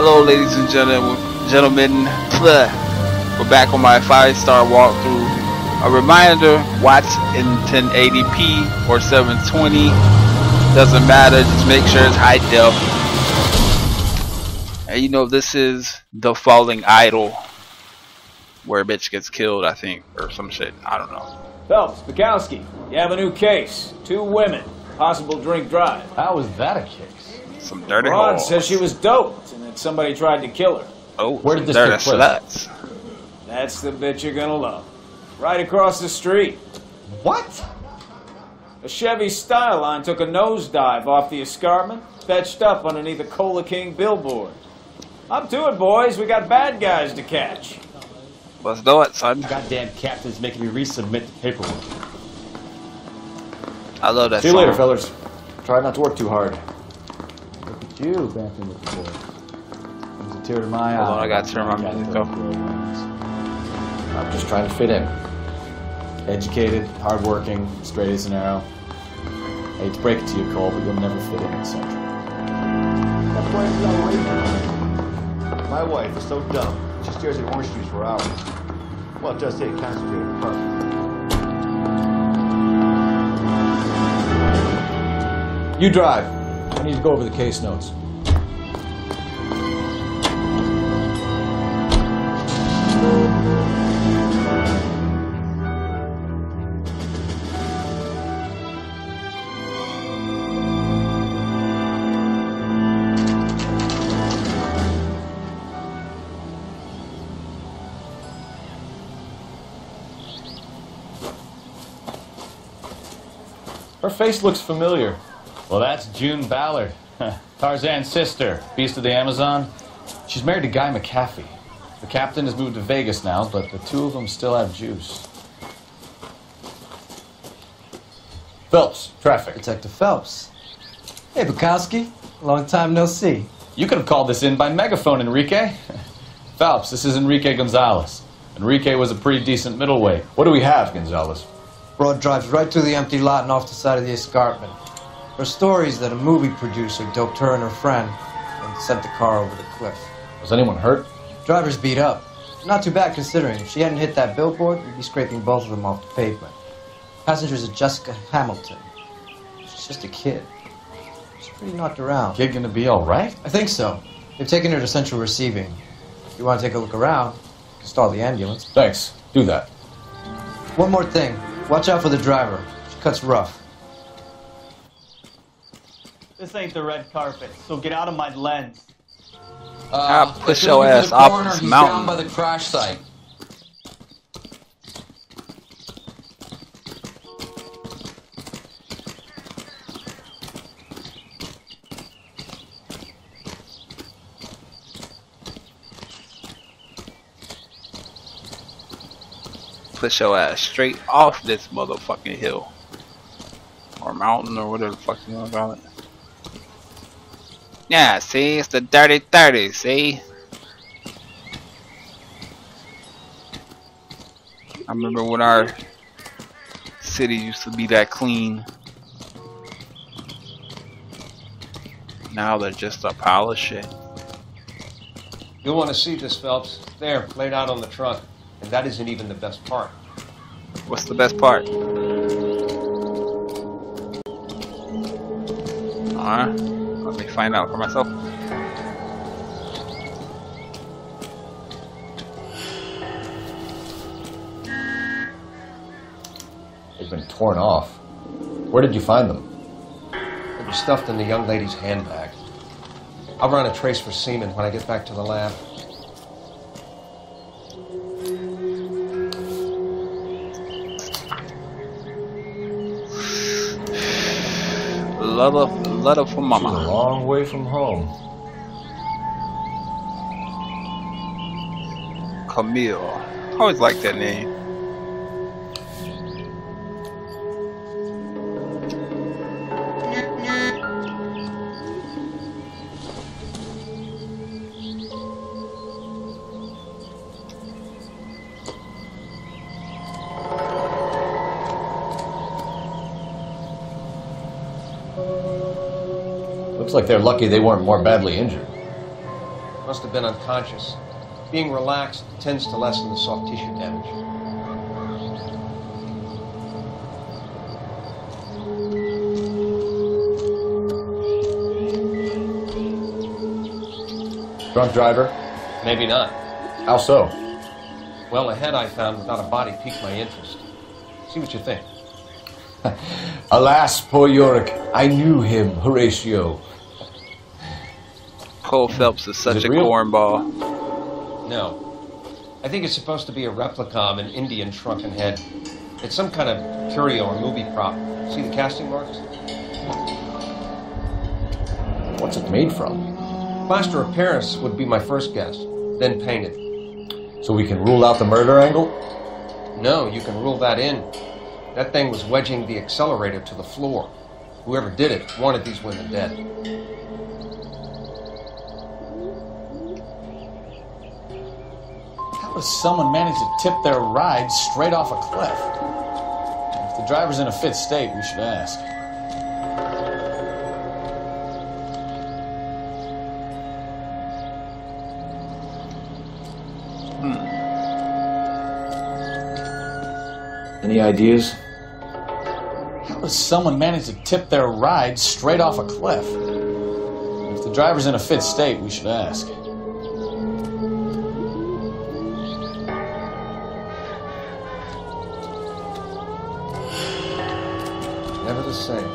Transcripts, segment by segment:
Hello, ladies and gentlemen. We're back on my 5-star walkthrough. A reminder: watch in 1080p or 720. Doesn't matter. Just make sure it's high def. And you know, this is the Falling Idol, where a bitch gets killed, I think, or some shit. I don't know. Phelps, Bukowski, you have a new case. 2 women, possible drink drive. How is that a case? Some dirty Ron holes. says she was doped and that somebody tried to kill her. Oh, where did this take place? That's the bitch you're gonna love. Right across the street. What? A Chevy Styline took a nosedive off the escarpment, fetched up underneath a Cola King billboard. Up to it, boys. We got bad guys to catch. Let's do it, son. Goddamn captain's making me resubmit the paperwork. I love that See you song. later, fellas. Try not to work too hard. Look at you, bouncing with the boy. There's a tear to my eye. Hold on, I gotta turn my music off. I'm just trying to fit in. Educated, hardworking, straight as an arrow. I hate to break it to you, Cole, but you'll never fit in Central. My wife is so dumb. She stares at orange juice for hours. Well, it does take concentrated purpose. You drive. I need to go over the case notes. Her face looks familiar. Well, that's June Ballard, Tarzan's sister, beast of the Amazon. She's married to Guy McAfee. The captain has moved to Vegas now, but the two of them still have juice. Phelps, traffic. Detective Phelps. Hey, Bukowski. Long time no see. You could have called this in by megaphone, Enrique. Phelps, this is Enrique Gonzalez. Enrique was a pretty decent middleweight. What do we have, Gonzalez? Broad drives right through the empty lot and off the side of the escarpment. There are stories that a movie producer doped her and her friend and sent the car over the cliff. Was anyone hurt? Driver's beat up. Not too bad considering. If she hadn't hit that billboard, we'd be scraping both of them off the pavement. Passenger's a Jessica Hamilton. She's just a kid. She's pretty knocked around. Kid gonna be all right? I think so. They've taken her to central receiving. If you want to take a look around, you can stall the ambulance. Thanks. Do that. One more thing. Watch out for the driver. She cuts rough. This ain't the red carpet, so get out of my lens. Push your ass off this mountain. Down by the crash site. Push your ass straight off this motherfucking hill. Or mountain, or whatever the fuck you want to call it. Yeah, see? It's the dirty 30, see? I remember when our city used to be that clean. Now they're just a pile of shit. You'll want to see this, Phelps. There, laid out on the trunk. And that isn't even the best part. What's the best part? Alright, let me find out for myself. They've been torn off. Where did you find them? They were stuffed in the young lady's handbag. I'll run a trace for semen when I get back to the lab. Letter from mama. She's a long way from home. Camille. I always liked that name. Looks like they're lucky they weren't more badly injured. Must have been unconscious. Being relaxed tends to lessen the soft tissue damage. Drunk driver? Maybe not. How so? Well, a head I found without a body piqued my interest. See what you think. Alas, poor Yorick. I knew him, Horatio. Cole Phelps is such a real? cornball. No. I think it's supposed to be a replica of an Indian shrunken head. It's some kind of curio or movie prop. See the casting marks? What's it made from? Plaster of Paris would be my first guess, then painted. So we can rule out the murder angle? No, you can rule that in. That thing was wedging the accelerator to the floor. Whoever did it wanted these women dead. How does someone manage to tip their ride straight off a cliff? If the driver's in a fit state, we should ask. Any ideas? How does someone manage to tip their ride straight off a cliff? If the driver's in a fit state, we should ask. Never the same.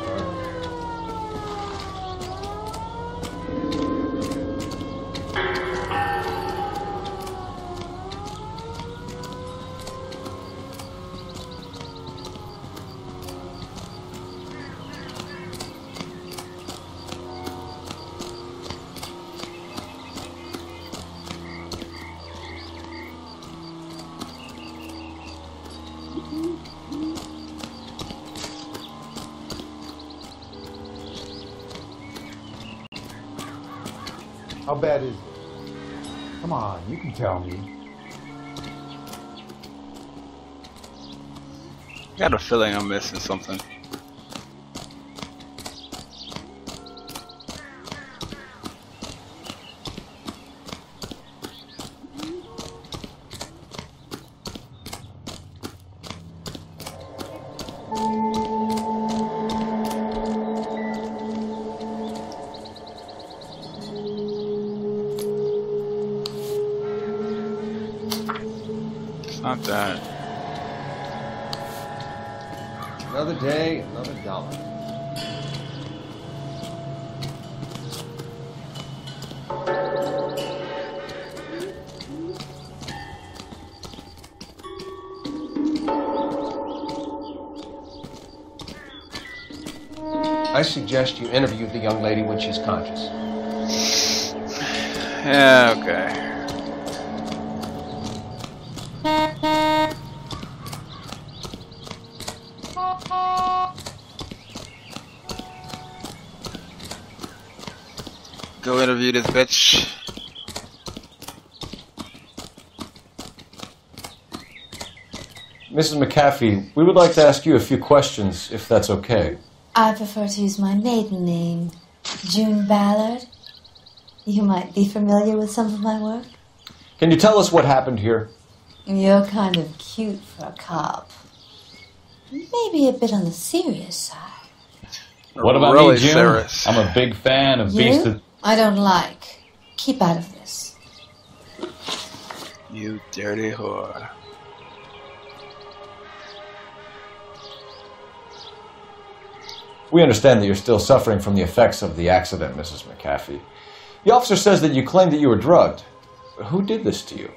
How bad is it? Come on, you can tell me. Got a feeling I'm missing something. Not that. Another day, another dollar. I suggest you interview the young lady when she's conscious. Yeah, okay. Go interview this bitch. Mrs. McAfee, we would like to ask you a few questions, if that's okay. I prefer to use my maiden name, June Ballard. You might be familiar with some of my work. Can you tell us what happened here? You're kind of cute for a cop. Maybe a bit on the serious side. What about Really me, June? serious. I'm a big fan of Beast You? of... I don't like. Keep out of this. You dirty whore. We understand that you're still suffering from the effects of the accident, Mrs. McAfee. The officer says that you claimed that you were drugged. Who did this to you?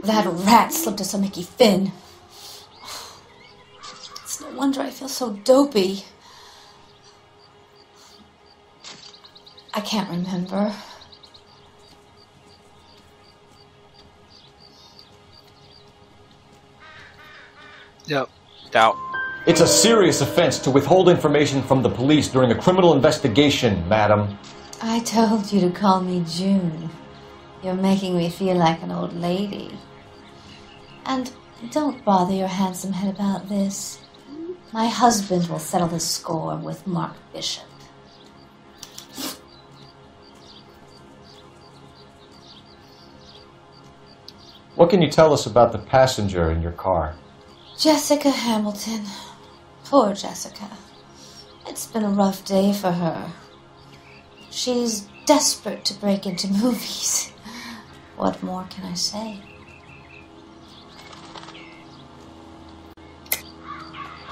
That rat slipped us a Mickey Finn. It's no wonder I feel so dopey. I can't remember. Yep. Doubt. It's a serious offense to withhold information from the police during a criminal investigation, madam. I told you to call me June. You're making me feel like an old lady. And don't bother your handsome head about this. My husband will settle the score with Mark Bishop. What can you tell us about the passenger in your car? Jessica Hamilton. Poor Jessica. It's been a rough day for her. She's desperate to break into movies. What more can I say?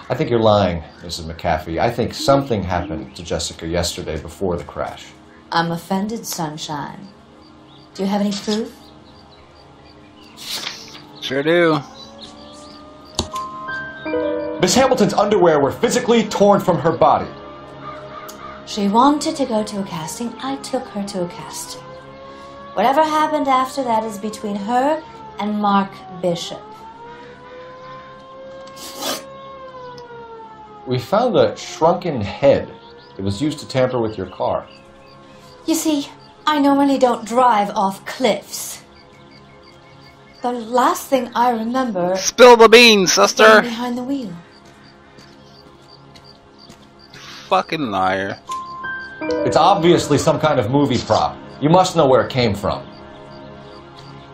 I think you're lying, Mrs. McAfee. I think something happened to Jessica yesterday before the crash. I'm offended, Sunshine. Do you have any proof? Sure do. Miss Hamilton's underwear were physically torn from her body. She wanted to go to a casting. I took her to a casting. Whatever happened after that is between her and Mark Bishop. We found a shrunken head that was used to tamper with your car. You see, I normally don't drive off cliffs. The last thing I remember... Spill the beans, sister! ...behind the wheel. Fucking liar. It's obviously some kind of movie prop. You must know where it came from.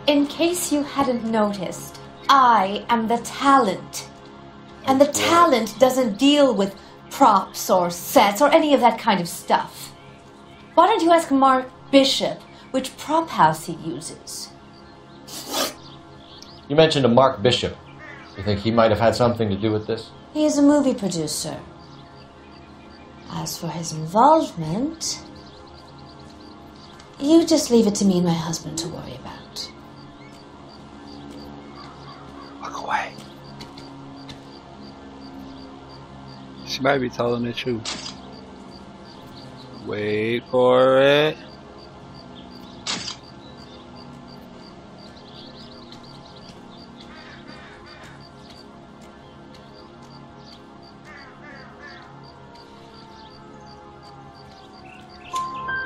In case you hadn't noticed, I am the talent. And the talent doesn't deal with props or sets or any of that kind of stuff. Why don't you ask Mark Bishop which prop house he uses? You mentioned a Mark Bishop. You think he might have had something to do with this? He is a movie producer. As for his involvement, you just leave it to me and my husband to worry about. Walk away. She might be telling the truth. Wait for it.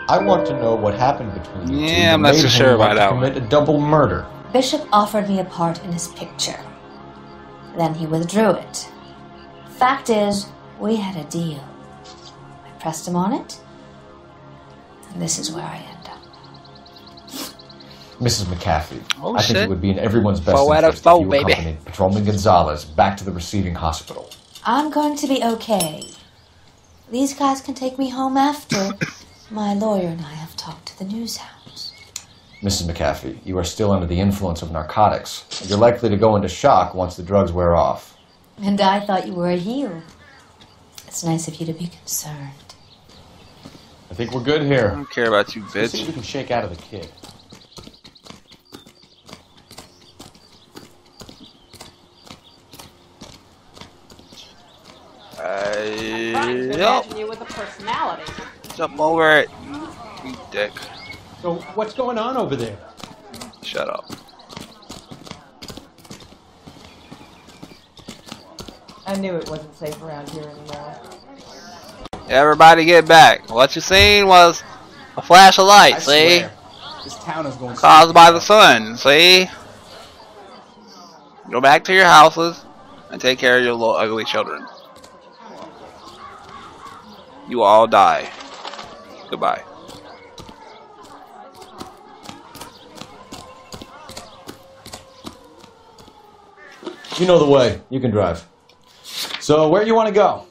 I want to know what happened between you two. Yeah, I'm not so sure about that one. Commit a double murder. Bishop offered me a part in his picture. Then he withdrew it. Fact is, we had a deal. I pressed him on it, and this is where I end up. Mrs. McAfee, Oh, I think shit. it would be in everyone's best 4 out of interest 4, if you baby. accompanied Patrolman Gonzalez back to the receiving hospital. I'm going to be okay. These guys can take me home after my lawyer and I have talked to the news house. Mrs. McAfee, you are still under the influence of narcotics. You're likely to go into shock once the drugs wear off. And I thought you were a heel. It's nice of you to be concerned. I think we're good I here. don't care about you, Let's see bitch. if we can shake out of the kid. Yup. You with a personality. Jump over it. You dick. So what's going on over there? Shut up. I knew it wasn't safe around here anymore. Everybody get back. What you seen was a flash of light, I see? swear, this town is going Caused by the sun, see? Go back to your houses and take care of your little ugly children. You will all die. Goodbye. You know the way. You can drive. So, where do you want to go?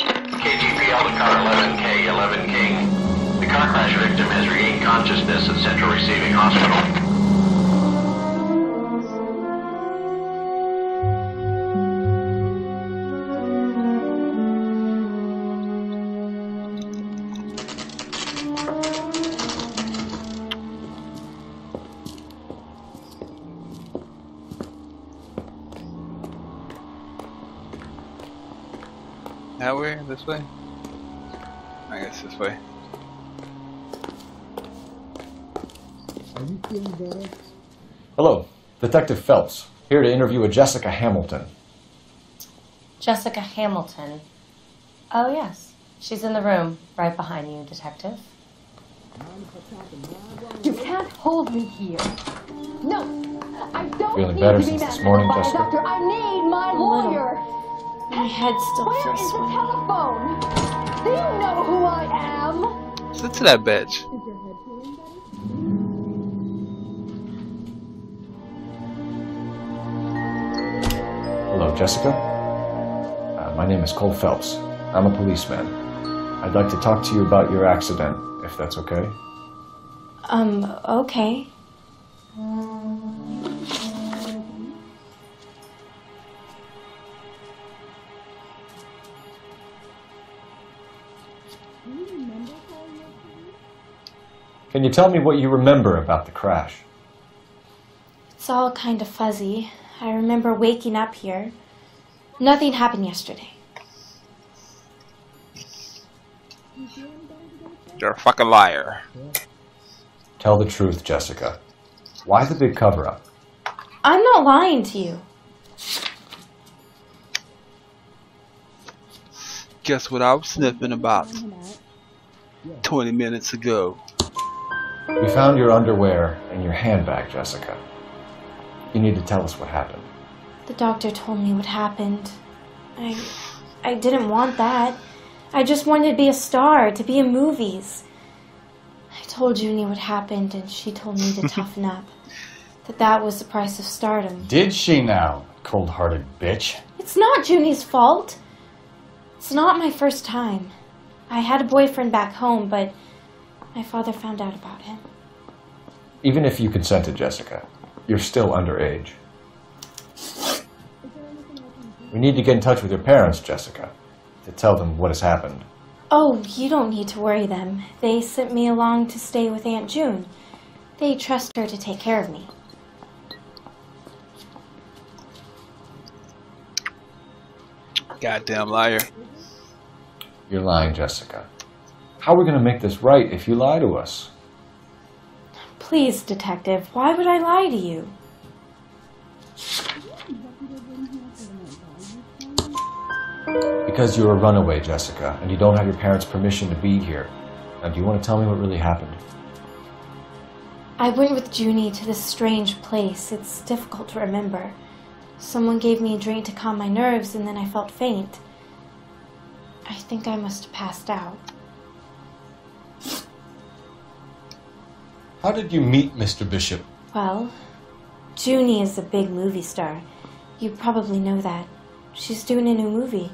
KGPL to car 11K, 11 King. The car crash victim has regained consciousness at Central Receiving Hospital. That way? This way? I guess this way. Are you feeling better? Hello, Detective Phelps, here to interview a Jessica Hamilton. Jessica Hamilton. Oh, yes. She's in the room, right behind you, Detective. You can't hold me here. No, I don't Feeling need better to be since this managed morning, by a Jessica? doctor. I need my lawyer. My head still Where feels is the swollen. telephone? Do you know who I am? Sit to that bitch. Hello, Jessica. My name is Cole Phelps. I'm a policeman. I'd like to talk to you about your accident, if that's okay. Okay. Can you tell me what you remember about the crash? It's all kind of fuzzy. I remember waking up here. Nothing happened yesterday. You're a fucking liar. Tell the truth, Jessica. Why the big cover-up? I'm not lying to you. Guess what I was sniffing about 20 minutes ago. We found your underwear and your handbag, Jessica. You need to tell us what happened. The doctor told me what happened. I didn't want that. I just wanted to be a star, to be in movies. I told Junie what happened, and she told me to toughen up. That was the price of stardom. Did she now, cold-hearted bitch? It's not Junie's fault. It's not my first time. I had a boyfriend back home, but my father found out about him. Even if you consented, Jessica, you're still underage. We need to get in touch with your parents, Jessica, to tell them what has happened. Oh, you don't need to worry them. They sent me along to stay with Aunt June. They trust her to take care of me. Goddamn liar. You're lying, Jessica. How are we going to make this right if you lie to us? Please, detective, why would I lie to you? Because you're a runaway, Jessica, and you don't have your parents' permission to be here. Now, do you want to tell me what really happened? I went with Junie to this strange place. It's difficult to remember. Someone gave me a drink to calm my nerves, and then I felt faint. I think I must have passed out. How did you meet Mr. Bishop? Well, Junie is a big movie star. You probably know that. She's doing a new movie.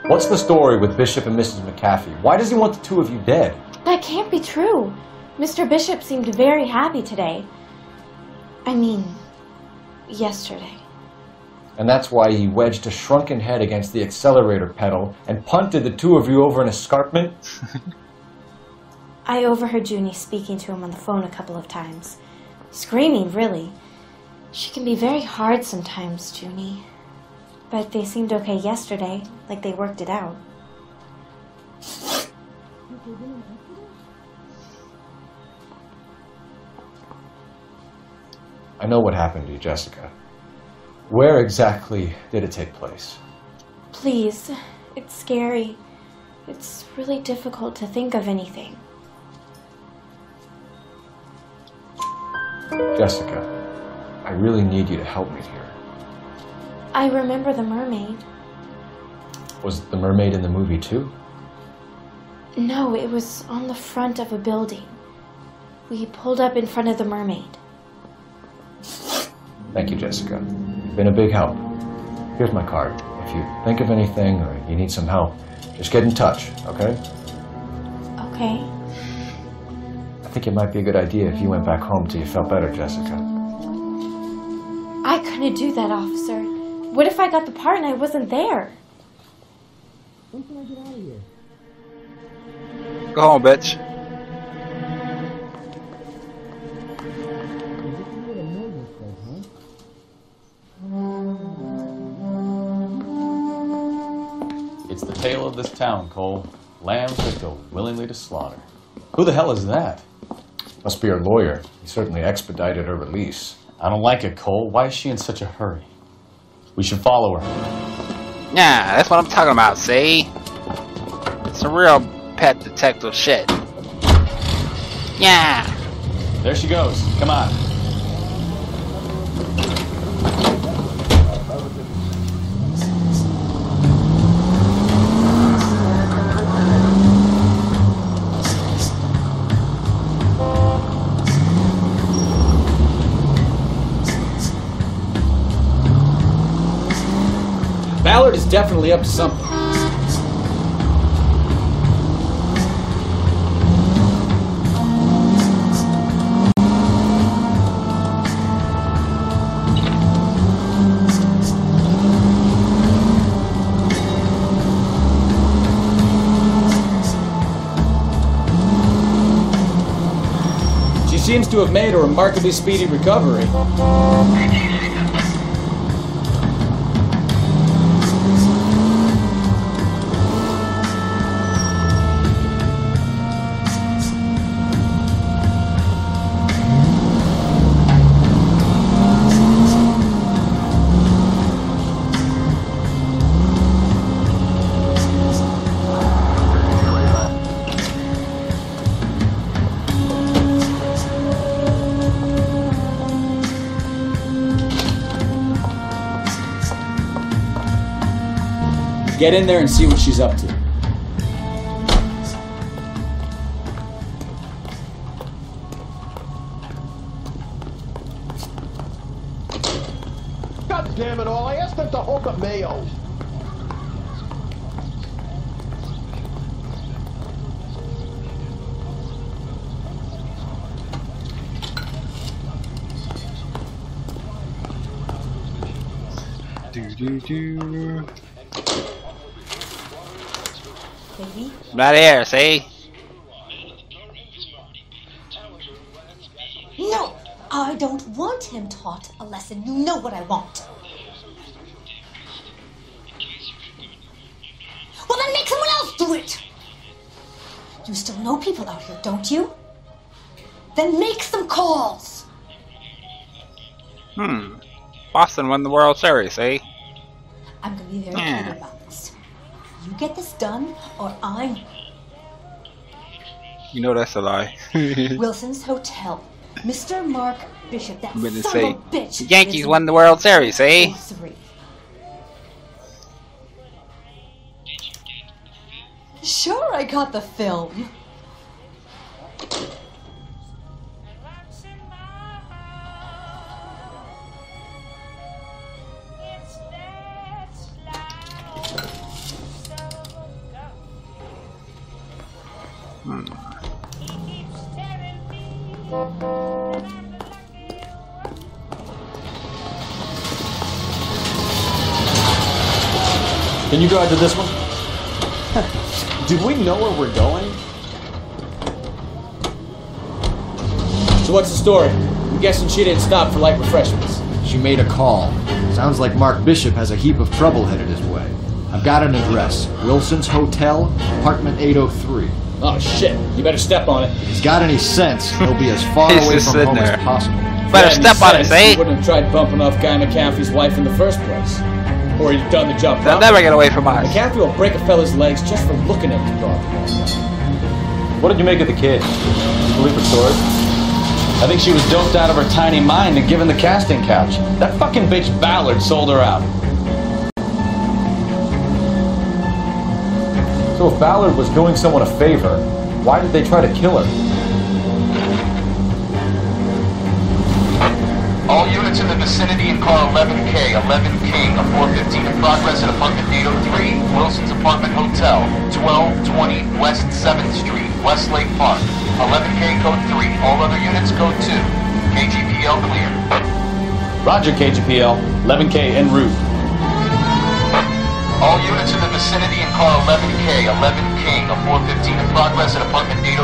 What's the story with Bishop and Mrs. McAfee? Why does he want the two of you dead? That can't be true. Mr. Bishop seemed very happy today. I mean, yesterday. And that's why he wedged a shrunken head against the accelerator pedal and punted the two of you over an escarpment? I overheard Junie speaking to him on the phone a couple of times. Screaming, really. She can be very hard sometimes, Junie. But they seemed okay yesterday, like they worked it out. I know what happened to you, Jessica. Where exactly did it take place? Please, it's scary. It's really difficult to think of anything. Jessica, I really need you to help me here. I remember the mermaid. Was the mermaid in the movie too? No, it was on the front of a building. We pulled up in front of the mermaid. Thank you, Jessica. You've been a big help. Here's my card. If you think of anything or you need some help, just get in touch, okay? Okay. I think it might be a good idea if you went back home till you felt better, Jessica. I couldn't do that, officer. What if I got the part and I wasn't there? When can I get out of here? Go home, bitch. It's the tale of this town, Cole. Lambs that go willingly to slaughter. Who the hell is that? Must be her lawyer. He certainly expedited her release. I don't like it, Cole. Why is she in such a hurry? We should follow her. Yeah, that's what I'm talking about, see? It's a real pet detective shit. Yeah. There she goes. Come on. Board is definitely up to something. She seems to have made a remarkably speedy recovery. Get in there and see what she's up to. God damn it all, I asked them to hold the mayo. Baby? Not here, see? No, I don't want him taught a lesson. You know what I want. Well, then make someone else do it. You still know people out here, don't you? Then make some calls. Boston won the World Series, eh? I'm gonna be very clear about this. You get this done, or I'm... You know that's a lie. Wilson's Hotel. Mr. Mark Bishop, that I'm gonna son say, of a bitch. the Yankees won the World Series, eh? 03. Sure, I got the film. Can you drive to this one? Do we know where we're going? So what's the story? I'm guessing she didn't stop for light refreshments. She made a call. Sounds like Mark Bishop has a heap of trouble headed his way. I've got an address. Wilson's Hotel, apartment 803. Oh shit, you better step on it. If he's got any sense, he'll be as far away from home as possible. Better step on it, eh? He wouldn't have tried bumping off Guy McAfee's wife in the first place. Or he'd done the job They'll properly. never get away from us. McAfee will break a fella's legs just for looking at the dog. What did you make of the kid? You believe her story? I think she was doped out of her tiny mind and given the casting couch. That fucking bitch Ballard sold her out. So if Ballard was doing someone a favor, why did they try to kill her? All units in the vicinity in car 11K, 11 King, a 415 in progress at apartment 803, Wilson's Apartment Hotel, 1220 West 7th Street, Westlake Park. 11K code 3, all other units code 2. KGPL clear. Roger, KGPL. 11K en route. All units in the vicinity in car 11K, 11 King, a 415 in progress at apartment 803,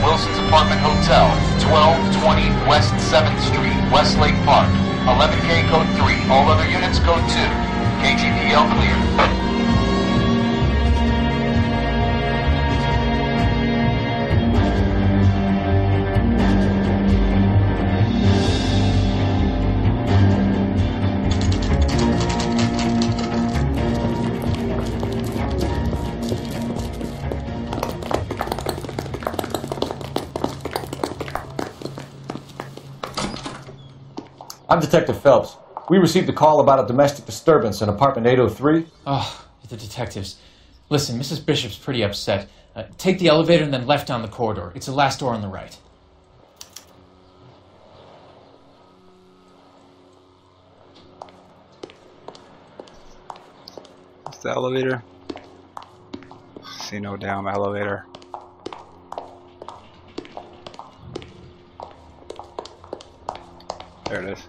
Wilson's Apartment Hotel, 1220 West 7th Street, Westlake Park. 11K code 3, all other units code 2. KGPL clear. I'm Detective Phelps. We received a call about a domestic disturbance in apartment 803. Oh, the detectives. Listen, Mrs. Bishop's pretty upset. Take the elevator and then left down the corridor. It's the last door on the right. What's the elevator? See no damn elevator. There it is.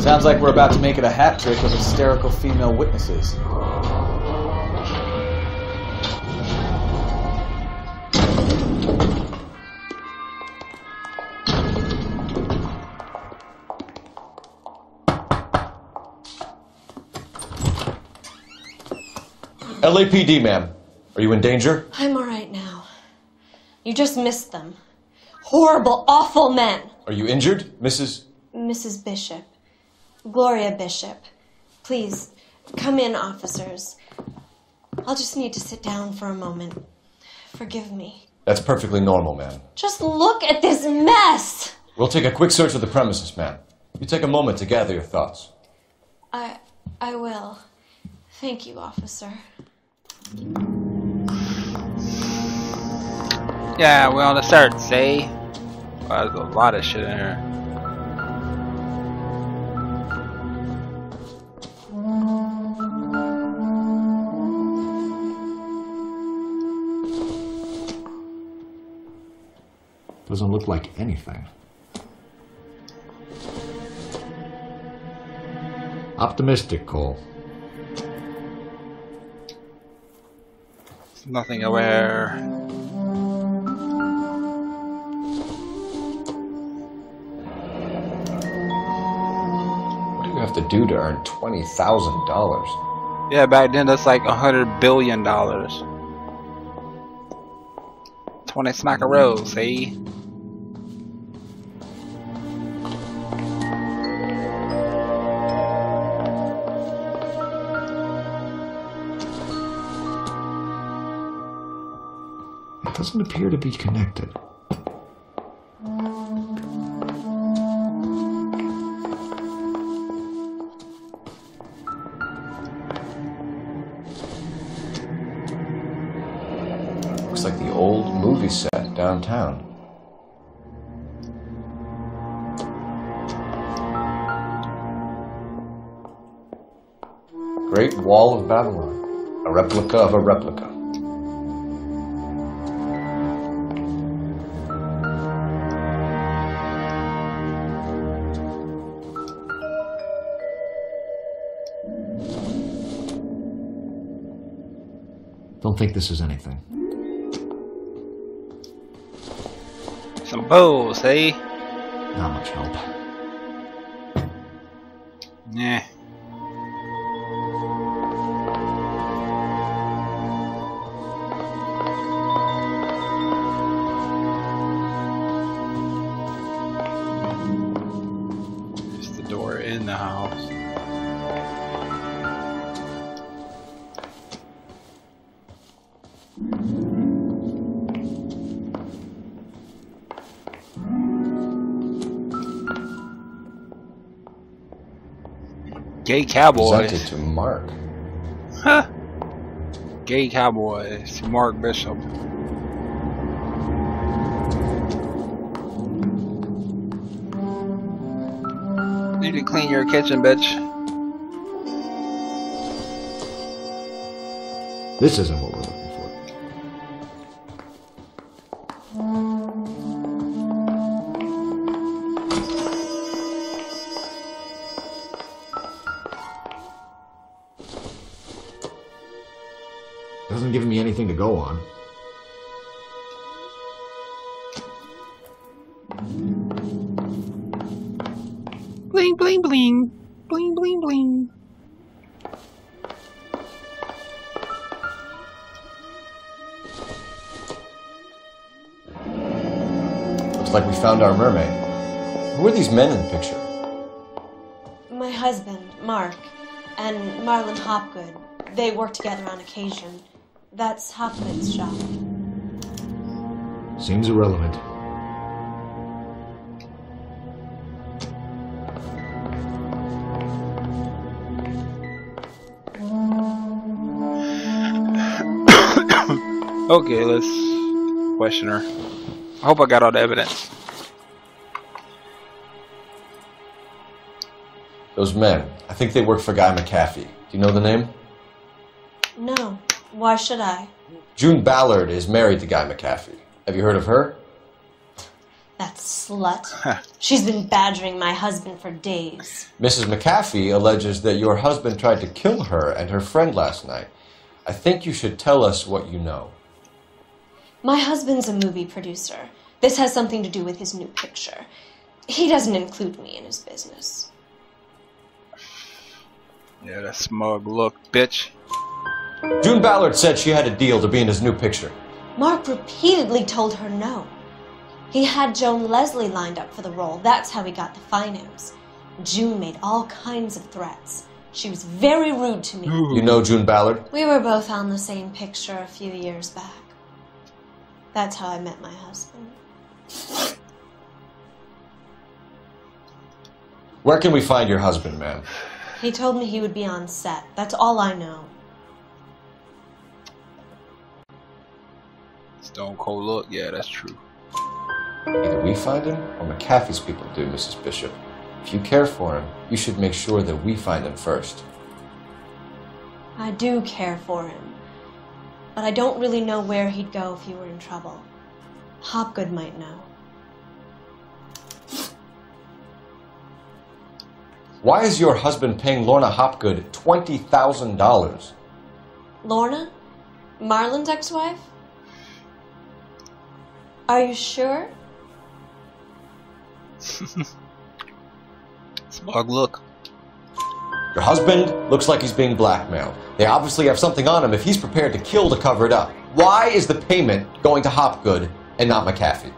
Sounds like we're about to make it a hat trick of hysterical female witnesses. LAPD, ma'am. Are you in danger? I'm alright now. You just missed them. Horrible, awful men. Are you injured, Mrs. Bishop. Gloria Bishop. Please, come in, officers. I'll just need to sit down for a moment. Forgive me. That's perfectly normal, ma'am. Just look at this mess! We'll take a quick search of the premises, ma'am. You take a moment to gather your thoughts. I will. Thank you, officer. Yeah, we're on the search, see? Wow, there's a lot of shit in here. Doesn't look like anything. Optimistic, Cole. There's nothing over here. What do you have to do to earn $20,000? Yeah, back then that's like $100 billion. 20 smackaroos, see? It doesn't appear to be connected. Looks like the old movie set downtown. Great Wall of Babylon. A replica of a replica. Don't think this is anything. Some bows, see? Not much help. Yeah. There's the door in the house. Gay cowboys. Presented to Mark. Huh. Gay cowboys. Mark Bishop. Need to clean your kitchen, bitch. This isn't what we're looking for. Doesn't give me anything to go on. Bling, bling, bling. Bling, bling, bling. Looks like we found our mermaid. Who are these men in the picture? My husband, Mark, and Marlon Hopgood. They work together on occasion. That's Hopgood's shop. Seems irrelevant. Okay, let's question her. I hope I got all the evidence. Those men, I think they work for Guy McAfee. Do you know the name? No. Why should I? June Ballard is married to Guy McAfee. Have you heard of her? That slut. She's been badgering my husband for days. Mrs. McAfee alleges that your husband tried to kill her and her friend last night. I think you should tell us what you know. My husband's a movie producer. This has something to do with his new picture. He doesn't include me in his business. Yeah, that smug look, bitch. June Ballard said she had a deal to be in his new picture. Mark repeatedly told her no. He had Joan Leslie lined up for the role. That's how he got the finance. June made all kinds of threats. She was very rude to me. You know June Ballard? We were both on the same picture a few years back. That's how I met my husband. Where can we find your husband, ma'am? He told me he would be on set. That's all I know. Stone cold look, yeah, that's true. Either we find him or McAfee's people do, Mrs. Bishop. If you care for him, you should make sure that we find him first. I do care for him, but I don't really know where he'd go if he were in trouble. Hopgood might know. Why is your husband paying Lorna Hopgood $20,000? Lorna? Marlon's ex-wife? Are you sure? Smug look. Your husband looks like he's being blackmailed. They obviously have something on him if he's prepared to kill to cover it up. Why is the payment going to Hopgood and not McAfee?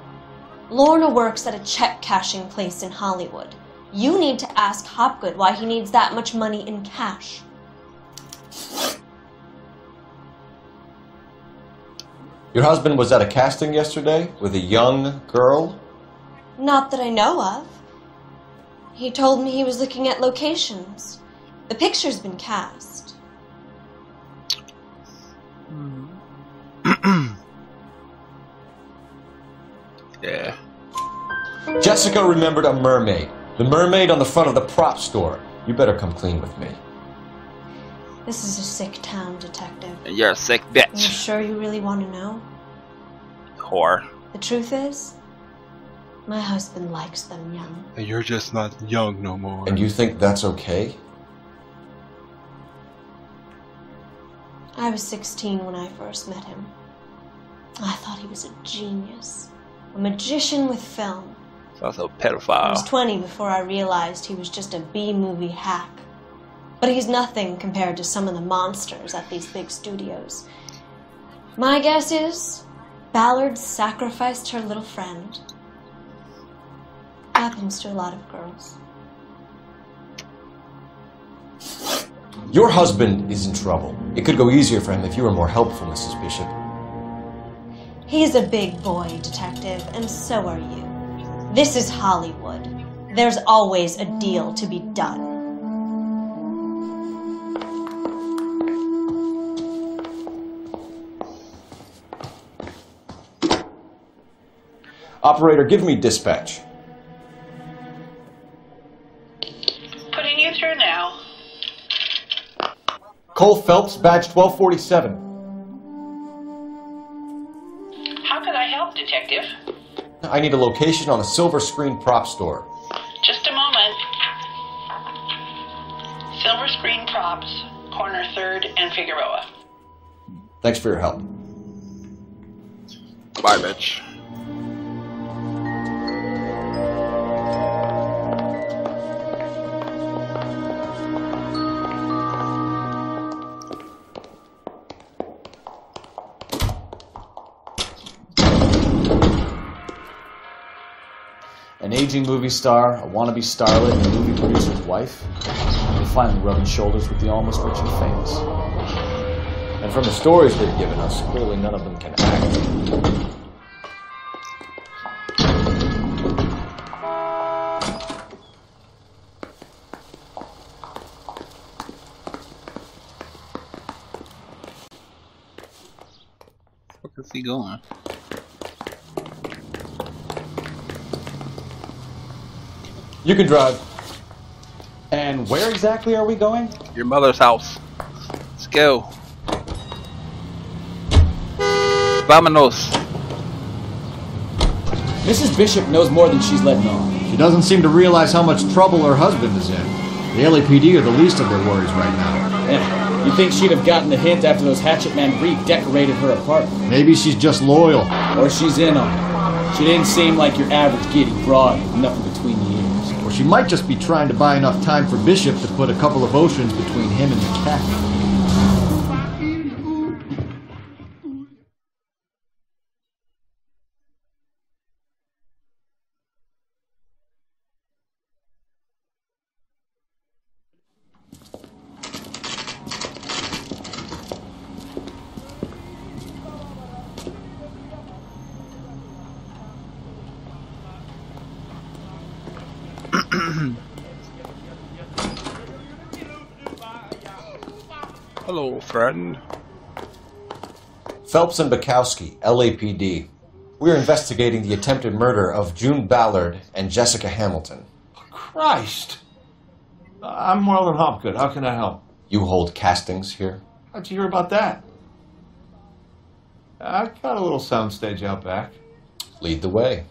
Lorna works at a check-cashing place in Hollywood. You need to ask Hopgood why he needs that much money in cash. Your husband was at a casting yesterday with a young girl? Not that I know of. He told me he was looking at locations. The picture's been cast. Yeah. Jessica remembered a mermaid. The mermaid on the front of the prop store. You better come clean with me. This is a sick town, Detective. You're a sick You bitch. sure you really want to know? Whore. The truth is, my husband likes them young. And you're just not young no more. And you think that's okay? I was 16 when I first met him. I thought he was a genius. A magician with film. He's also a I pedophile. was 20 before I realized he was just a B-movie hack. But he's nothing compared to some of the monsters at these big studios. My guess is Ballard sacrificed her little friend. Happens to a lot of girls. Your husband is in trouble. It could go easier for him if you were more helpful, Mrs. Bishop. He's a big boy, Detective, and so are you. This is Hollywood. There's always a deal to be done. Operator, give me dispatch. Putting you through now. Cole Phelps, badge 1247. How can I help, Detective? I need a location on a silver screen prop store. Just a moment. Silver Screen Props, corner 3rd and Figueroa. Thanks for your help. Bye, bitch. An aging movie star, a wannabe starlet, and a movie producer's wife. They're finally rubbing shoulders with the almost rich and famous. And from the stories they've given us, clearly none of them can act. Where's he going? You can drive. And And where exactly are we going? Your mother's house. Let's go. Vámonos. Mrs. Bishop knows more than she's letting on. She doesn't seem to realize how much trouble her husband is in. The LAPD are the least of their worries right now. Yeah, you think she'd have gotten the hint after those hatchet men redecorated her apartment? Maybe she's just loyal. Or she's in on it. She didn't seem like your average giddy broad with nothing between the ears. Or she might just be trying to buy enough time for Bishop to put a couple of oceans between him and the cat. Hello, friend. Phelps and Bukowski, LAPD. We're investigating the attempted murder of June Ballard and Jessica Hamilton. Christ! I'm Marlon Hopgood. How can I help? You hold castings here? How'd you hear about that? I've got a little soundstage out back. Lead the way.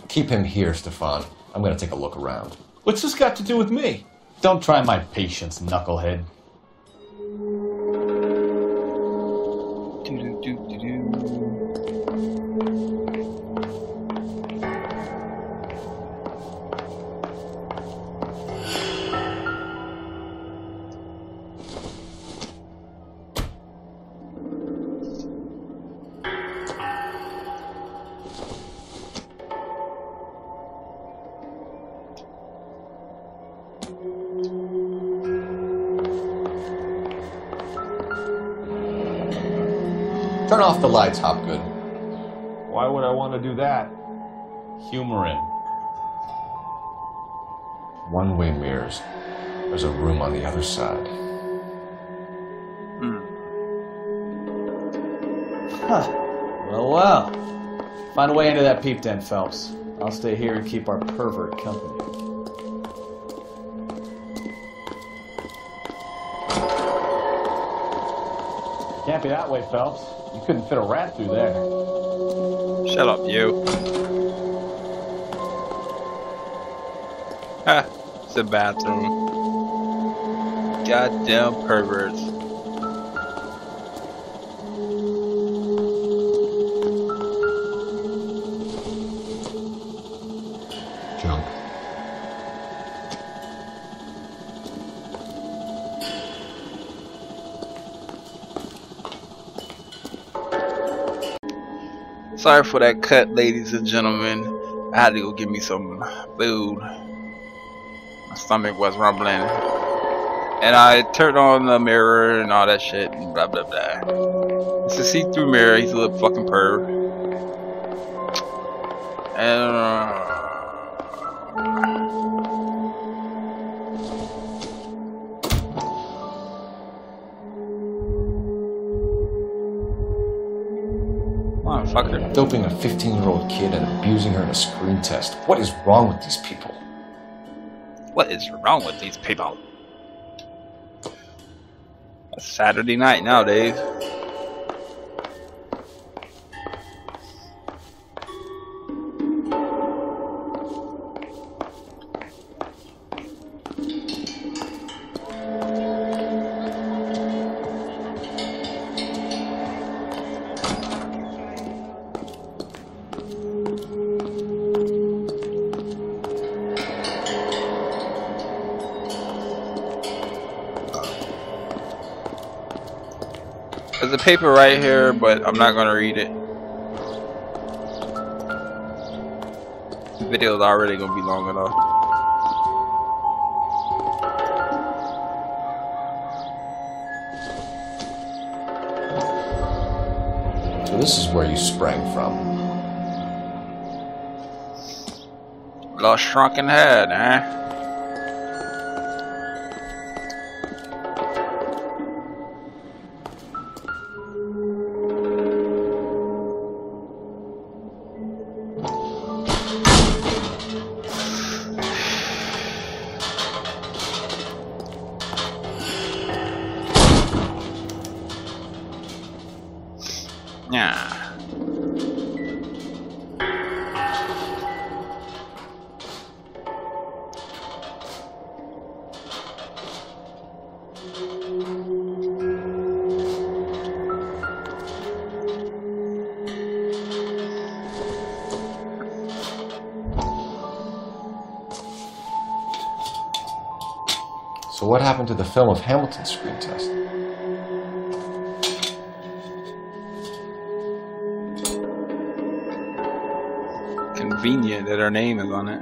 Keep him here, Stefan. I'm going to take a look around. What's this got to do with me? Don't try my patience, knucklehead. Turn off the lights, Hopgood. Why would I want to do that? Humor him. One-way mirrors. There's a room on the other side. Huh. Well. Find a way into that peep den, Phelps. I'll stay here and keep our pervert company. Can't be that way, Phelps. You couldn't fit a rat through there. Shut up, you. Ha, it's a bathroom. Goddamn perverts. Junk. Sorry for that cut, ladies and gentlemen. I had to go get me some food. My stomach was rumbling. And I turned on the mirror and all that shit and blah blah blah. It's a see-through mirror, he's a little fucking perv. And motherfucker. Doping a 15-year-old kid and abusing her in a screen test. What is wrong with these people? What is wrong with these people? It's Saturday night nowadays. There's a paper right here, but I'm not gonna read it. The video's already gonna be long enough. So this is where you sprang from. Lost shrunken head, eh? Yeah. So what happened to the film of Hamilton's screen test? Convenient that her name is on it.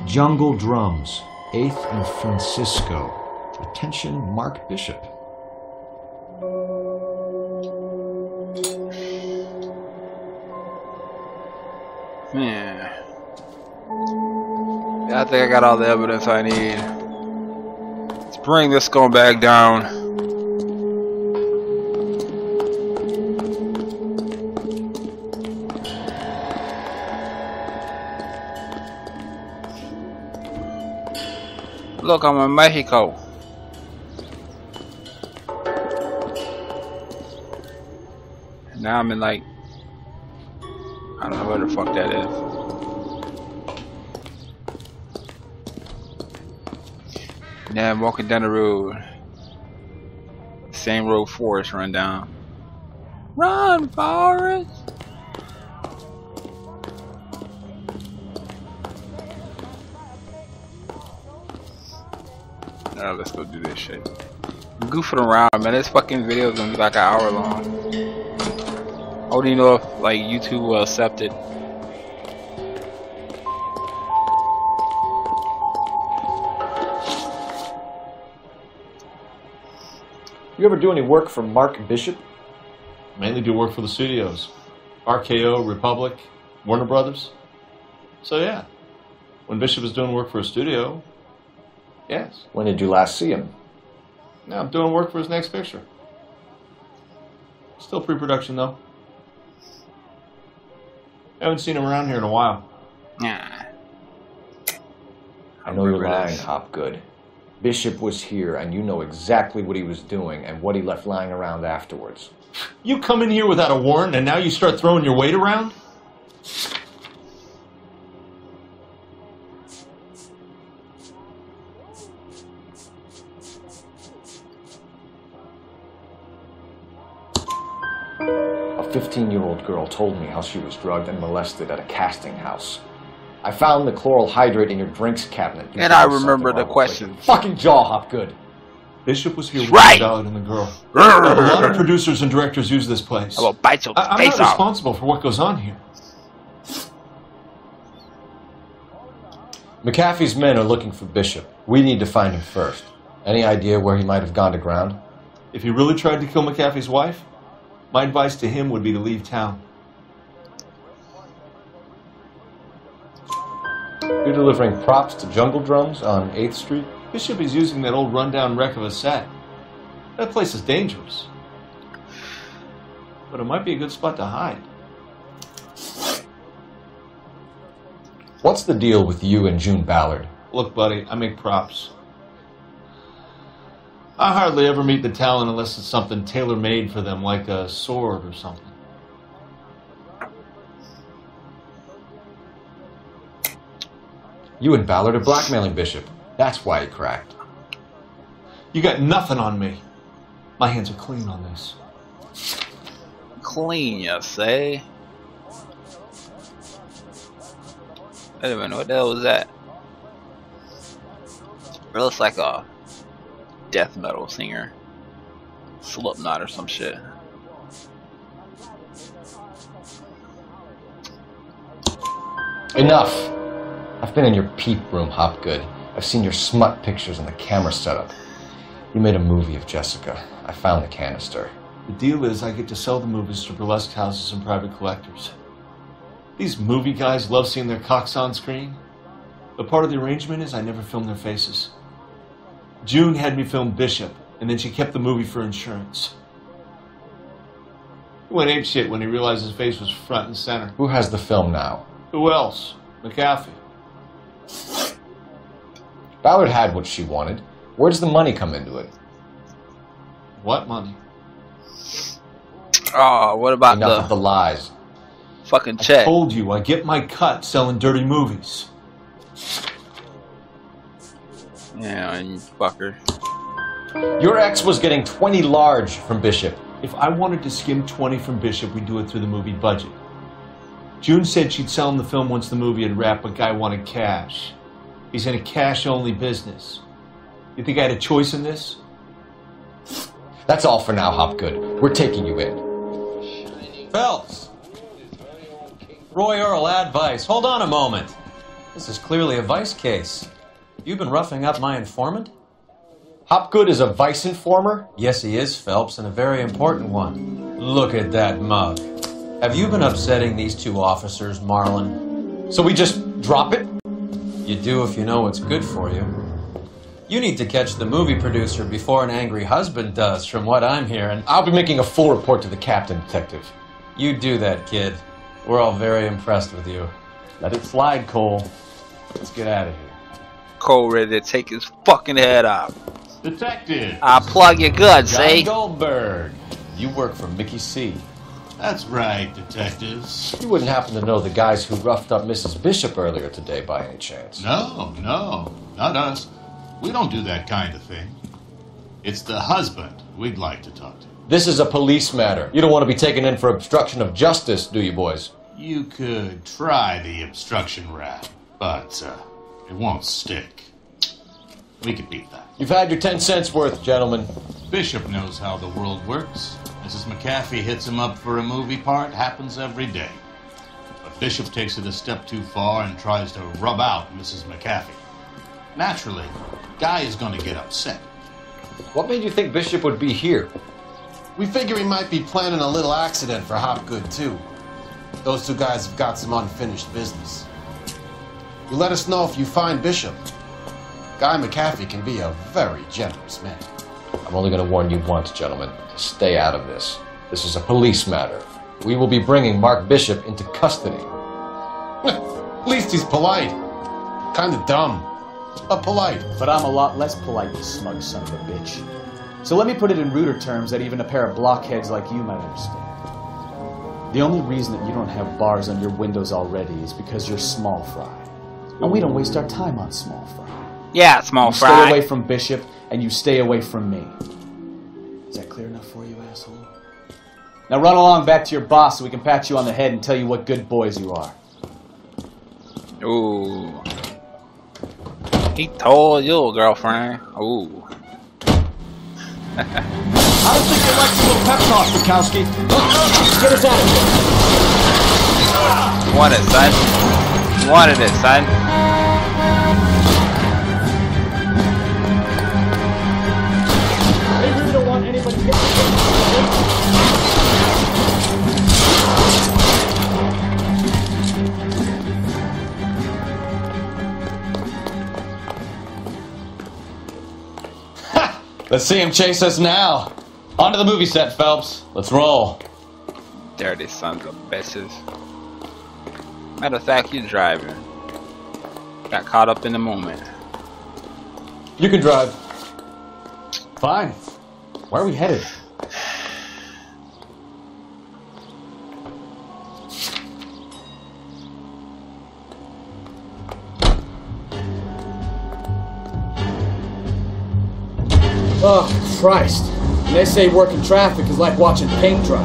Jungle Drums, 8th and Francisco. Attention, Mark Bishop. Man. Yeah, I think I got all the evidence I need. Let's bring this scumbag down. Look, I'm in Mexico. And now I'm in like, I don't know where the fuck that is. Now I'm walking down the road. Same road Forrest run down. Run, Forrest! Alright, let's go do this shit. I'm goofing around, man. This fucking video is gonna be like an hour long. I don't even know if like YouTube will accept it. You ever do any work for Mark Bishop? Mainly do work for the studios. RKO, Republic, Warner Brothers. So yeah, when Bishop is doing work for a studio, yes. When did you last see him? Now I'm doing work for his next picture. Still pre-production though. Haven't seen him around here in a while. Yeah. I know you're lying, Hopgood. Bishop was here, and you know exactly what he was doing and what he left lying around afterwards. You come in here without a warrant, and now you start throwing your weight around? A 15-year-old girl told me how she was drugged and molested at a casting house. I found the chloral hydrate in your drinks cabinet. And I remember the question. Fucking jaw, Hopgood. Bishop was here with Right. $1 and the girl. A lot of producers and directors use this place. I will bite your I'm face not off. responsible for what goes on here. McAfee's men are looking for Bishop. We need to find him first. Any idea where he might have gone to ground? If he really tried to kill McAfee's wife, my advice to him would be to leave town. You're delivering props to Jungle Drums on 8th Street? Bishop is using that old rundown wreck of a set. That place is dangerous. But it might be a good spot to hide. What's the deal with you and June Ballard? Look, buddy, I make props. I hardly ever meet the talent unless it's something tailor-made for them, like a sword or something. You and Ballard are blackmailing Bishop. That's why he cracked. You got nothing on me. My hands are clean on this. Clean, you say? Wait a minute, what the hell was that? It looks like a death metal singer. Slipknot or some shit. Enough! I've been in your peep room, Hopgood. I've seen your smut pictures and the camera setup. You made a movie of Jessica. I found the canister. The deal is I get to sell the movies to burlesque houses and private collectors. These movie guys love seeing their cocks on screen. But part of the arrangement is I never film their faces. June had me film Bishop, and then she kept the movie for insurance. He went apeshit when he realized his face was front and center. Who has the film now? Who else? McAfee. Ballard had what she wanted. Where does the money come into it? What money? Oh, what about Enough of the lies. Fucking check. I told you, I get my cut selling dirty movies. Yeah, you fucker. Your ex was getting 20 large from Bishop. If I wanted to skim 20 from Bishop, we'd do it through the movie budget. June said she'd sell him the film once the movie had wrapped, but Guy wanted cash. He's in a cash-only business. You think I had a choice in this? That's all for now, Hopgood. We're taking you in. Phelps! Roy Earl, advice. Hold on a moment. This is clearly a vice case. You've been roughing up my informant? Hopgood is a vice informer? Yes, he is, Phelps, and a very important one. Look at that mug. Have you been upsetting these two officers, Marlin? So we just drop it? You do if you know what's good for you. You need to catch the movie producer before an angry husband does, from what I'm hearing. I'll be making a full report to the captain, Detective. You do that, kid. We're all very impressed with you. Let it slide, Cole. Let's get out of here. Cole ready to take his fucking head off. Detective! I'll plug your guts, John eh? Goldberg. You work for Mickey C. That's right, detectives. You wouldn't happen to know the guys who roughed up Mrs. Bishop earlier today by any chance? No, not us. We don't do that kind of thing. It's the husband we'd like to talk to. This is a police matter. You don't want to be taken in for obstruction of justice, do you, boys? You could try the obstruction rap, but it won't stick. We could beat that. You've had your 10 cents worth, gentlemen. Bishop knows how the world works. Mrs. McAfee hits him up for a movie part. Happens every day. But Bishop takes it a step too far and tries to rub out Mrs. McAfee. Naturally, Guy is going to get upset. What made you think Bishop would be here? We figure he might be planning a little accident for Hopgood, too. Those two guys have got some unfinished business. You let us know if you find Bishop. Guy McAfee can be a very generous man. I'm only going to warn you once, gentlemen. Stay out of this. This is a police matter. We will be bringing Mark Bishop into custody. At least he's polite. Kinda dumb, but polite. But I'm a lot less polite, you smug son of a bitch. So let me put it in ruder terms that even a pair of blockheads like you might understand. The only reason that you don't have bars on your windows already is because you're small fry. And we don't waste our time on small fry. Yeah, small fry. You stay away from Bishop, and you stay away from me. Is that clear enough for you, asshole? Now run along back to your boss so we can pat you on the head and tell you what good boys you are. Ooh. He told your girlfriend. Ooh. I don't think they like a little pep talk, Bukowski. Get us out of here. You wanted it, son. You wanted it, son. They really don't want anybody to get Let's see him chase us now. Onto the movie set, Phelps. Let's roll. Dirty sons of bitches. Matter of fact, you driving. Got caught up in the moment. You can drive. Fine. Where are we headed? Oh, Christ. And they say working traffic is like watching paint dry.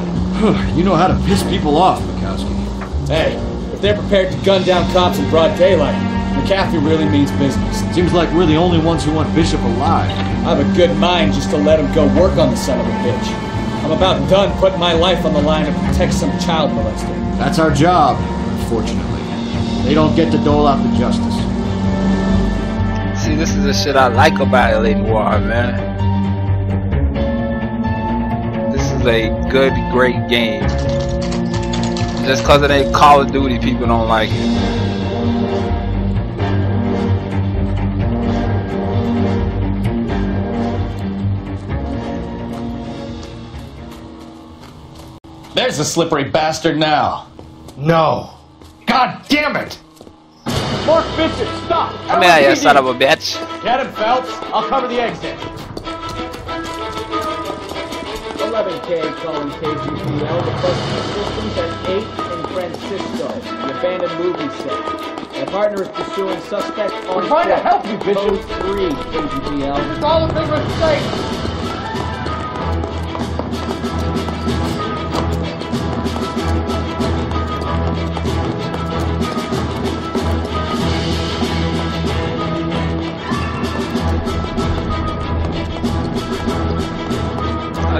You know how to piss people off, Bukowski. Hey, if they're prepared to gun down cops in broad daylight, McAfee really means business. Seems like we're the only ones who want Bishop alive. I have a good mind just to let him go work on the son of a bitch. I'm about done putting my life on the line to protect some child molester. That's our job, unfortunately. They don't get to dole out the justice. See, this is the shit I like about L.A. Noire, man. is a good, great game. Just because it ain't Call of Duty, people don't like it. There's the slippery bastard now. No. God damn it! Mark Bishop, stop! Come here, you son of a bitch. Get him, Phelps. I'll cover the exit. 11K calling KGPL. The Buster Systems at 8 in Francisco, the abandoned movie set. My partner is pursuing suspect on We're trying to foot. help you, Bishop. Code 3, KGPL. It's all a big mistake.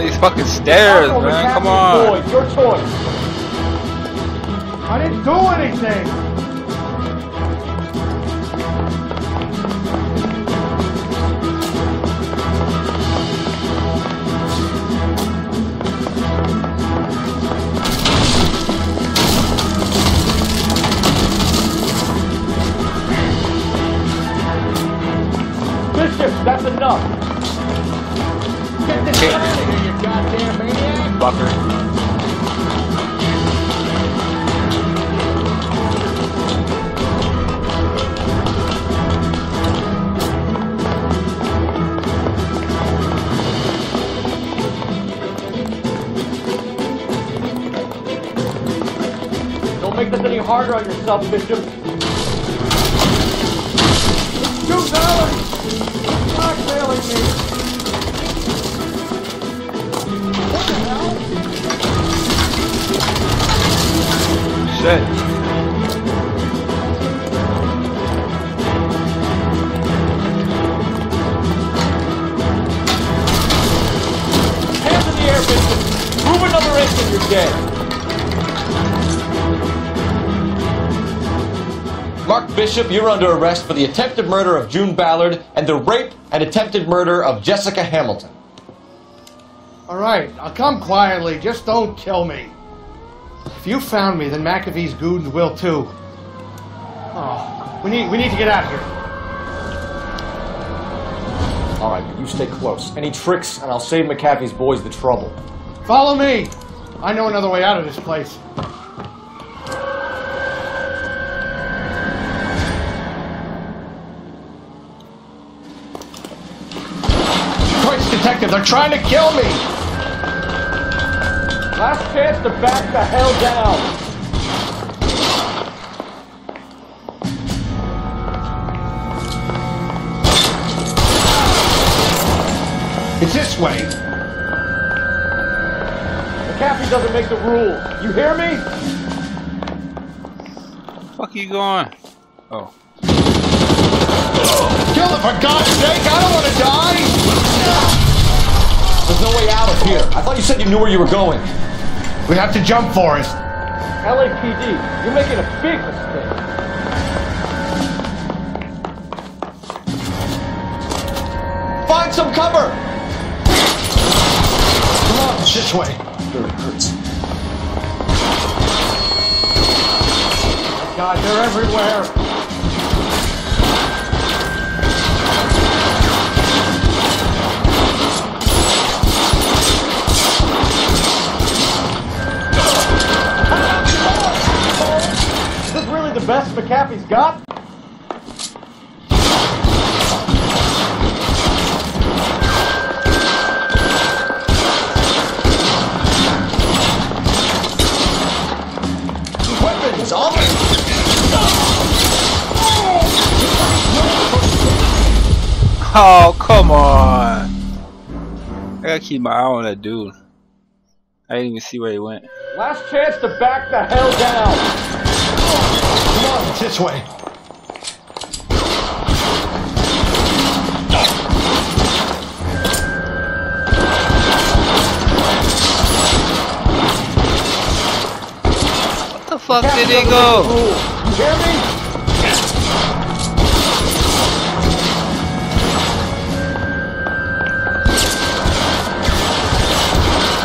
These fucking stairs, man. Come on. Boys, your choice. I didn't do anything. Bishop, that's enough. Get this out of here, you goddamn maniac! Fucker. Don't make this any harder on yourself, Bishop. Shoot, Alan! Blackmailing me! Shit. Hands in the air, Bishop! Move another inch and you're dead! Mark Bishop, you're under arrest for the attempted murder of June Ballard and the rape and attempted murder of Jessica Hamilton. All right, I'll come quietly. Just don't kill me. If you found me, then McAfee's goons will too. Oh, we need to get out of here. All right, but you stay close. Any tricks, and I'll save McAfee's boys the trouble. Follow me. I know another way out of this place. Christ, detective, they're trying to kill me. Last chance to back the hell down. It's this way. McAfee doesn't make the rules. You hear me? Fuck you going? Oh. Kill him, for God's sake! I don't want to die! There's no way out of here. I thought you said you knew where you were going. We have to jump for it. LAPD, you're making a big mistake. Find some cover! Come on, it's this way. It hurts. God, they're everywhere. Is this really the best McAfee's got? Weapons on me! Oh, come on. I gotta keep my eye on that dude. I didn't even see where he went. Last chance to back the hell down. Come on, it's this way. What the fuck did he go? You hear me?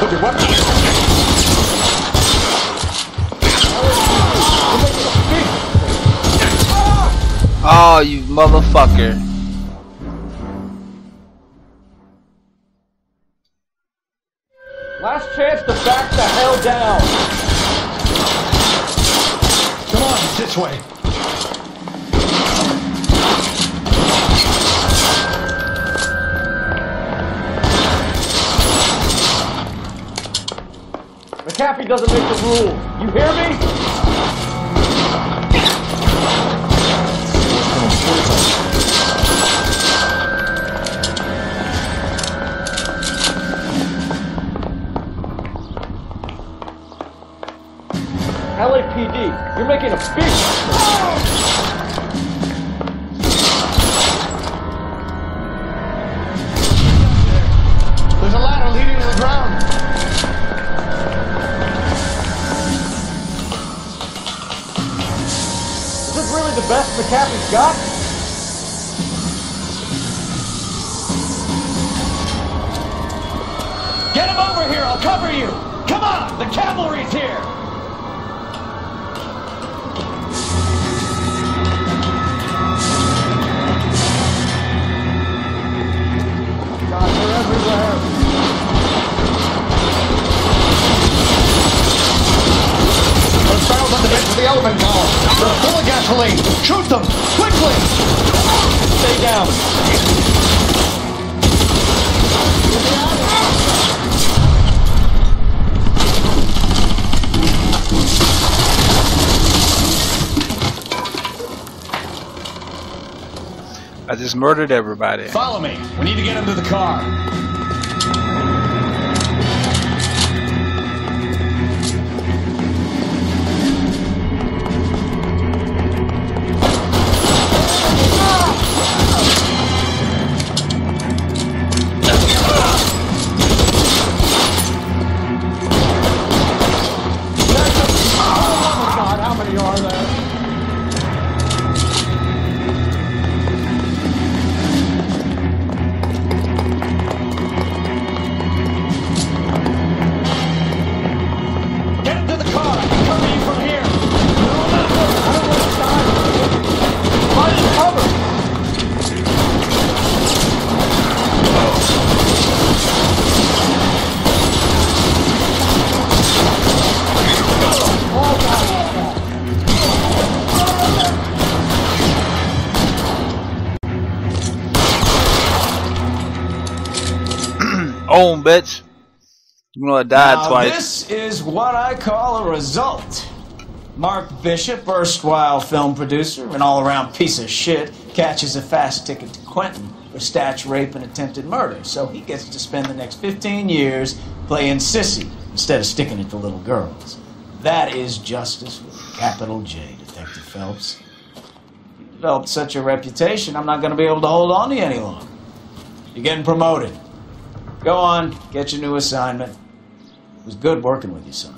with your weapon. Oh, you motherfucker. Last chance to back the hell down. Come on, this way. McAfee doesn't make the rules. You hear me? LAPD, you're making a big... There's a ladder leading to the ground. Is this really the best McAfee's got? Get him over here, I'll cover you! Come on, the cavalry's here! God, they're everywhere. Those barrels on the base of the element column. They're full of gasoline. Shoot them! Quickly! Stay down. I just murdered everybody. Follow me. We need to get him to the car. God, how many are there? Get him to the car! I can cover you from here! Find cover! Own, bitch. You know I died Now, twice. this is what I call a result. Mark Bishop, erstwhile film producer and all-around piece of shit, catches a fast ticket to Quentin for statch rape and attempted murder, so he gets to spend the next 15 years playing sissy instead of sticking it to little girls. That is justice with a capital J, Detective Phelps. You developed such a reputation, I'm not going to be able to hold on to you any longer. You're getting promoted. Go on, get your new assignment. It was good working with you, son.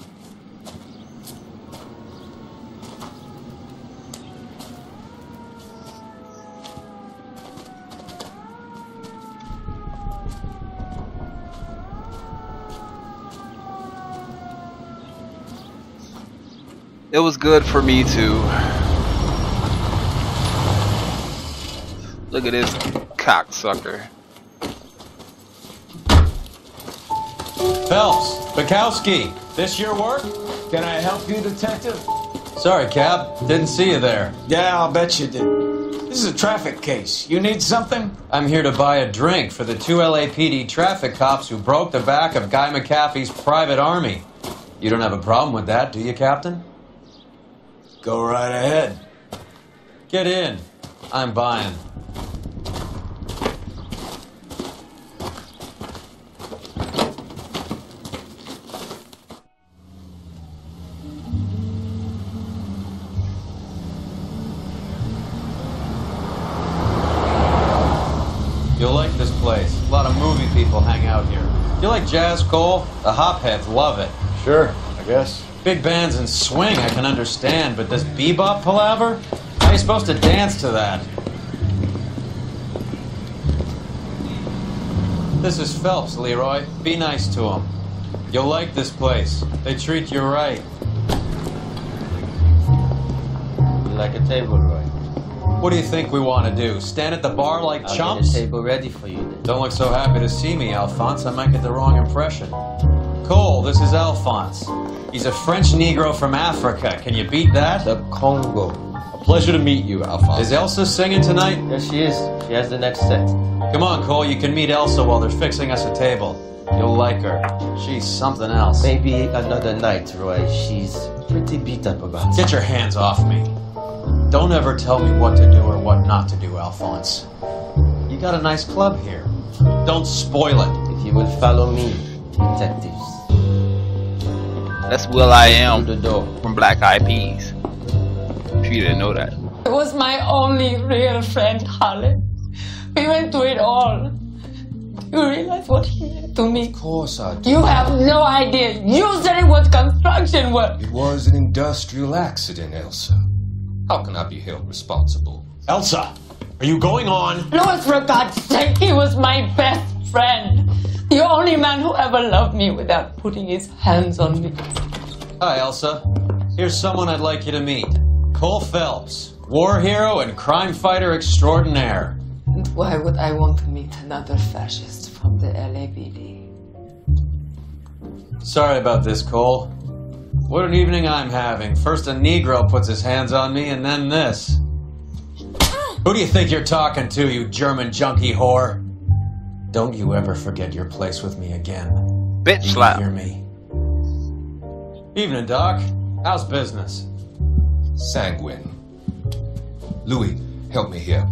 It was good for me too. Look at this cocksucker. Phelps, Bukowski, this your work? Can I help you, Detective? Sorry, Cap. Didn't see you there. Yeah, I'll bet you did. This is a traffic case. You need something? I'm here to buy a drink for the 2 LAPD traffic cops who broke the back of Guy McAfee's private army. You don't have a problem with that, do you, Captain? Go right ahead. Get in. I'm buying. You'll like this place. A lot of movie people hang out here. You like jazz, Cole? The hopheads love it. Sure, I guess. Big bands and swing I can understand, but this bebop palaver? How are you supposed to dance to that? This is Phelps, Leroy. Be nice to him. You'll like this place. They treat you right. You like a table, Roy? What do you think we want to do? Stand at the bar like I'll chumps? get a table ready for you then. Don't look so happy to see me, Alphonse. I might get the wrong impression. Cole, this is Alphonse. He's a French Negro from Africa. Can you beat that? The Congo. A pleasure to meet you, Alphonse. Is Elsa singing tonight? Yes, she is. She has the next set. Come on, Cole. You can meet Elsa while they're fixing us a table. You'll like her. She's something else. Maybe another night, Roy. She's pretty beat up about it. Get your hands off me. Don't ever tell me what to do or what not to do, Alphonse. You got a nice club here. Don't spoil it. If you will follow me, detectives. That's Will I Am from Black Eyed Peas. If you didn't know that. It was my only real friend, Harlan. We went through it all. Do you realize what he meant to me? Of course I do. You have no idea. You said it was construction work. It was an industrial accident, Elsa. How can I be held responsible? Elsa, are you going on? Louis, for God's sake, he was my best friend. The only man who ever loved me without putting his hands on me. Hi, Elsa. Here's someone I'd like you to meet. Cole Phelps, war hero and crime fighter extraordinaire. And why would I want to meet another fascist from the LAPD? Sorry about this, Cole. What an evening I'm having. First a Negro puts his hands on me, and then this. Who do you think you're talking to, you German junkie whore? Don't you ever forget your place with me again. Bitch slap. Hear me? Evening, Doc. How's business? Sanguine. Louis, help me here.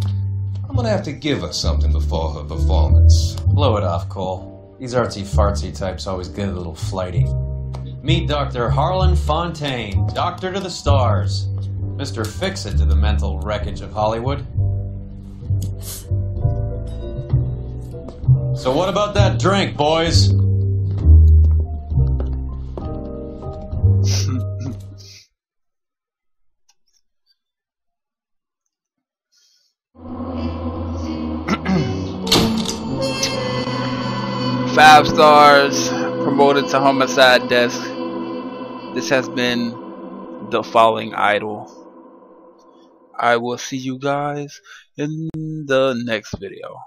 I'm gonna have to give her something before her performance. Blow it off, Cole. These artsy-fartsy types always get a little flighty. Meet Dr. Harlan Fontaine, doctor to the stars. Mr. Fix-It to the mental wreckage of Hollywood. So what about that drink, boys? Five stars, promoted to homicide desk. This has been The Falling Idol. I will see you guys in the next video.